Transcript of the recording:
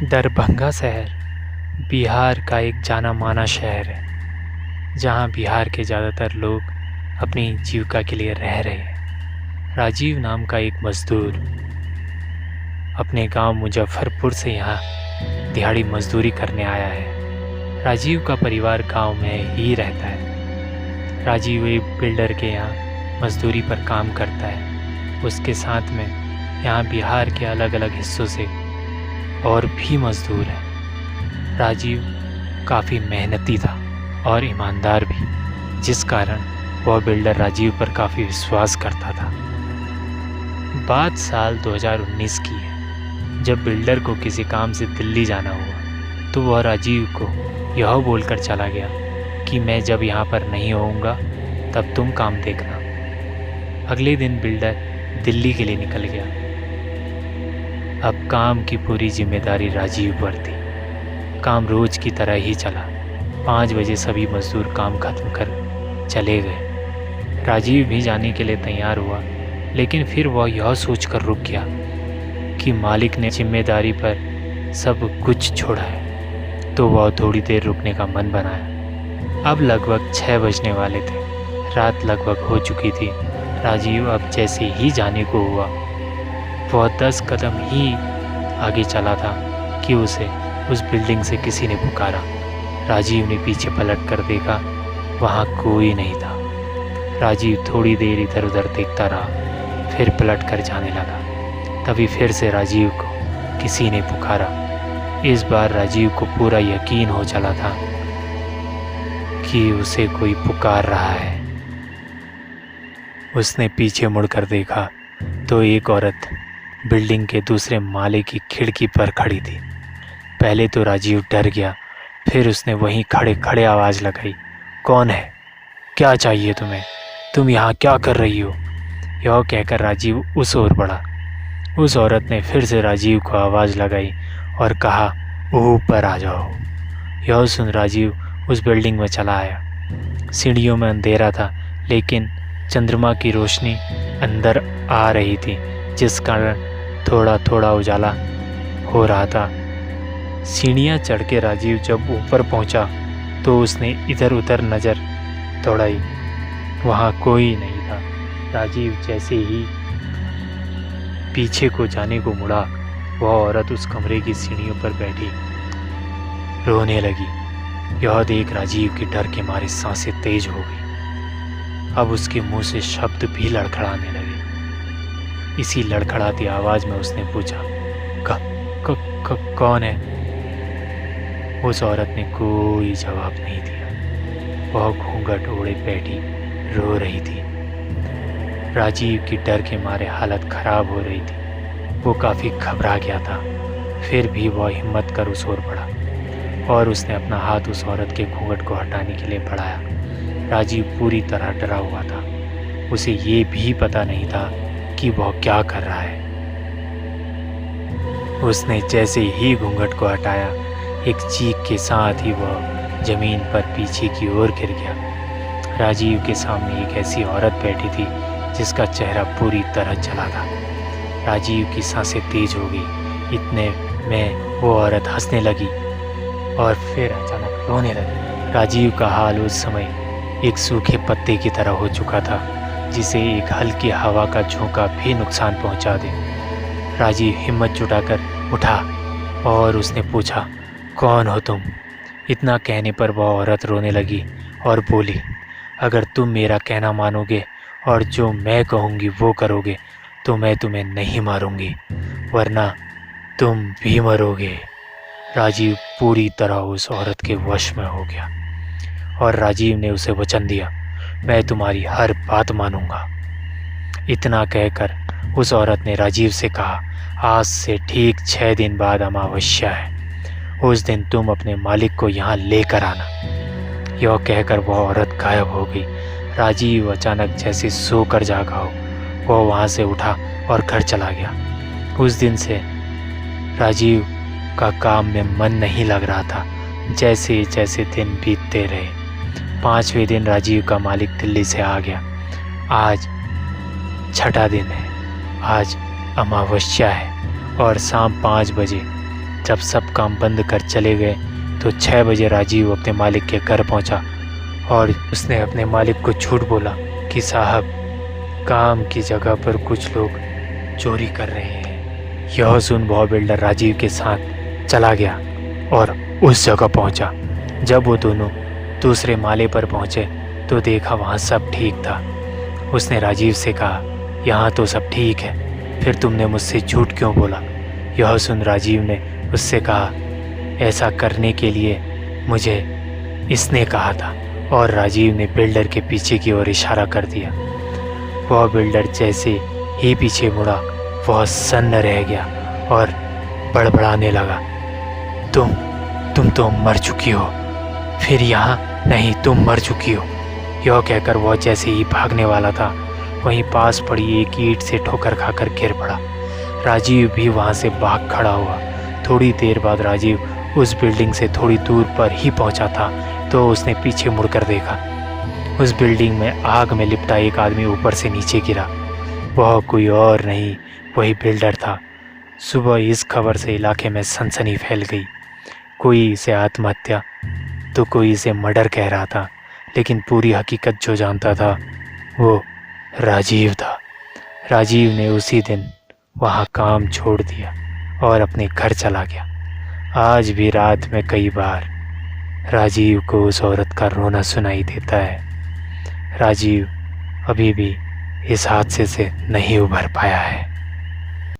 दरभंगा शहर बिहार का एक जाना माना शहर है, जहाँ बिहार के ज़्यादातर लोग अपनी जीविका के लिए रह रहे हैं। राजीव नाम का एक मज़दूर अपने गांव मुजफ्फरपुर से यहाँ दिहाड़ी मजदूरी करने आया है। राजीव का परिवार गांव में ही रहता है। राजीव एक बिल्डर के यहाँ मजदूरी पर काम करता है। उसके साथ में यहाँ बिहार के अलग अलग हिस्सों से और भी मज़दूर हैं। राजीव काफ़ी मेहनती था और ईमानदार भी, जिस कारण वह बिल्डर राजीव पर काफ़ी विश्वास करता था। बात साल 2019 की है, जब बिल्डर को किसी काम से दिल्ली जाना हुआ तो वह राजीव को यह बोलकर चला गया कि मैं जब यहाँ पर नहीं होऊंगा तब तुम काम देखना। अगले दिन बिल्डर दिल्ली के लिए निकल गया। अब काम की पूरी जिम्मेदारी राजीव पर थी। काम रोज की तरह ही चला। 5 बजे सभी मजदूर काम खत्म कर चले गए। राजीव भी जाने के लिए तैयार हुआ, लेकिन फिर वह यह सोचकर रुक गया कि मालिक ने जिम्मेदारी पर सब कुछ छोड़ा है, तो वह थोड़ी देर रुकने का मन बनाया। अब लगभग 6 बजने वाले थे। रात लगभग हो चुकी थी। राजीव अब जैसे ही जाने को हुआ, वह 10 कदम ही आगे चला था कि उसे उस बिल्डिंग से किसी ने पुकारा। राजीव ने पीछे पलट कर देखा, वहाँ कोई नहीं था। राजीव थोड़ी देर इधर उधर देखता रहा, फिर पलट कर जाने लगा। तभी फिर से राजीव को किसी ने पुकारा। इस बार राजीव को पूरा यकीन हो चला था कि उसे कोई पुकार रहा है। उसने पीछे मुड़कर देखा तो एक औरत बिल्डिंग के दूसरे माले की खिड़की पर खड़ी थी। पहले तो राजीव डर गया, फिर उसने वहीं खड़े खड़े आवाज़ लगाई, कौन है? क्या चाहिए तुम्हें? तुम यहाँ क्या कर रही हो? यह कहकर राजीव उस ओर बढ़ा। उस औरत ने फिर से राजीव को आवाज़ लगाई और कहा, ऊपर आ जाओ। यह सुन राजीव उस बिल्डिंग में चला आया। सीढ़ियों में अंधेरा था, लेकिन चंद्रमा की रोशनी अंदर आ रही थी, जिस कारण थोड़ा थोड़ा उजाला हो रहा था। सीढ़ियाँ चढ़ के राजीव जब ऊपर पहुंचा तो उसने इधर उधर नज़र दौड़ाई। वहाँ कोई नहीं था। राजीव जैसे ही पीछे को जाने को मुड़ा, वह औरत उस कमरे की सीढ़ियों पर बैठी रोने लगी। यह देख राजीव के डर के मारे सांसें तेज हो गई। अब उसके मुंह से शब्द भी लड़खड़ाने लगे। इसी लड़खड़ाती आवाज़ में उसने पूछा, कौन है? उस औरत ने कोई जवाब नहीं दिया। वह घूंघट ओढ़े बैठी रो रही थी। राजीव की डर के मारे हालत खराब हो रही थी। वो काफ़ी घबरा गया था। फिर भी वह हिम्मत कर उस ओर बढ़ा और उसने अपना हाथ उस औरत के घूंघट को हटाने के लिए बढ़ाया। राजीव पूरी तरह डरा हुआ था। उसे ये भी पता नहीं था कि वह क्या कर रहा है। उसने जैसे ही घूंघट को हटाया, एक चीख के साथ ही वह जमीन पर पीछे की ओर गिर गया। राजीव के सामने एक ऐसी औरत बैठी थी जिसका चेहरा पूरी तरह जला था। राजीव की सांसें तेज हो गई। इतने में वो औरत हंसने लगी और फिर अचानक रोने लगी। राजीव का हाल उस समय एक सूखे पत्ते की तरह हो चुका था, जिसे एक हल्की हवा का झोंका भी नुकसान पहुंचा दे। राजीव हिम्मत जुटाकर उठा और उसने पूछा, कौन हो तुम? इतना कहने पर वह औरत रोने लगी और बोली, अगर तुम मेरा कहना मानोगे और जो मैं कहूँगी वो करोगे तो मैं तुम्हें नहीं मारूंगी, वरना तुम भी मरोगे। राजीव पूरी तरह उस औरत के वश में हो गया और राजीव ने उसे वचन दिया, मैं तुम्हारी हर बात मानूंगा। इतना कहकर उस औरत ने राजीव से कहा, आज से ठीक 6 दिन बाद अमावस्या है। उस दिन तुम अपने मालिक को यहाँ लेकर आना। यह कहकर वह औरत गायब हो गई। राजीव अचानक जैसे सोकर जागा हो, वह वहाँ से उठा और घर चला गया। उस दिन से राजीव का काम में मन नहीं लग रहा था। जैसे जैसे दिन बीतते रहे, 5वें दिन राजीव का मालिक दिल्ली से आ गया। आज 6ठा दिन है। आज अमावस्या है और शाम 5 बजे जब सब काम बंद कर चले गए तो 6 बजे राजीव अपने मालिक के घर पहुंचा और उसने अपने मालिक को झूठ बोला कि साहब, काम की जगह पर कुछ लोग चोरी कर रहे हैं। यह सुन वह बिल्डर राजीव के साथ चला गया और उस जगह पहुंचा। जब वो दोनों दूसरे माले पर पहुंचे तो देखा वहाँ सब ठीक था। उसने राजीव से कहा, यहाँ तो सब ठीक है, फिर तुमने मुझसे झूठ क्यों बोला? यह सुन राजीव ने उससे कहा, ऐसा करने के लिए मुझे इसने कहा था, और राजीव ने बिल्डर के पीछे की ओर इशारा कर दिया। वह बिल्डर जैसे ही पीछे मुड़ा, वह सन्न रह गया और बड़बड़ाने लगा, तुम तो मर चुकी हो। फिर यहाँ नहीं, तुम मर चुकी हो। यह कहकर वह जैसे ही भागने वाला था, वहीं पास पड़ी एक ईंट से ठोकर खाकर गिर पड़ा। राजीव भी वहाँ से भाग खड़ा हुआ। थोड़ी देर बाद राजीव उस बिल्डिंग से थोड़ी दूर पर ही पहुँचा था तो उसने पीछे मुड़कर देखा। उस बिल्डिंग में आग में लिपटा एक आदमी ऊपर से नीचे गिरा। वह कोई और नहीं, वही बिल्डर था। सुबह इस खबर से इलाके में सनसनी फैल गई। कोई इसे आत्महत्या तो कोई इसे मर्डर कह रहा था, लेकिन पूरी हकीकत जो जानता था वो राजीव था। राजीव ने उसी दिन वहाँ काम छोड़ दिया और अपने घर चला गया। आज भी रात में कई बार राजीव को उस औरत का रोना सुनाई देता है। राजीव अभी भी इस हादसे से नहीं उभर पाया है।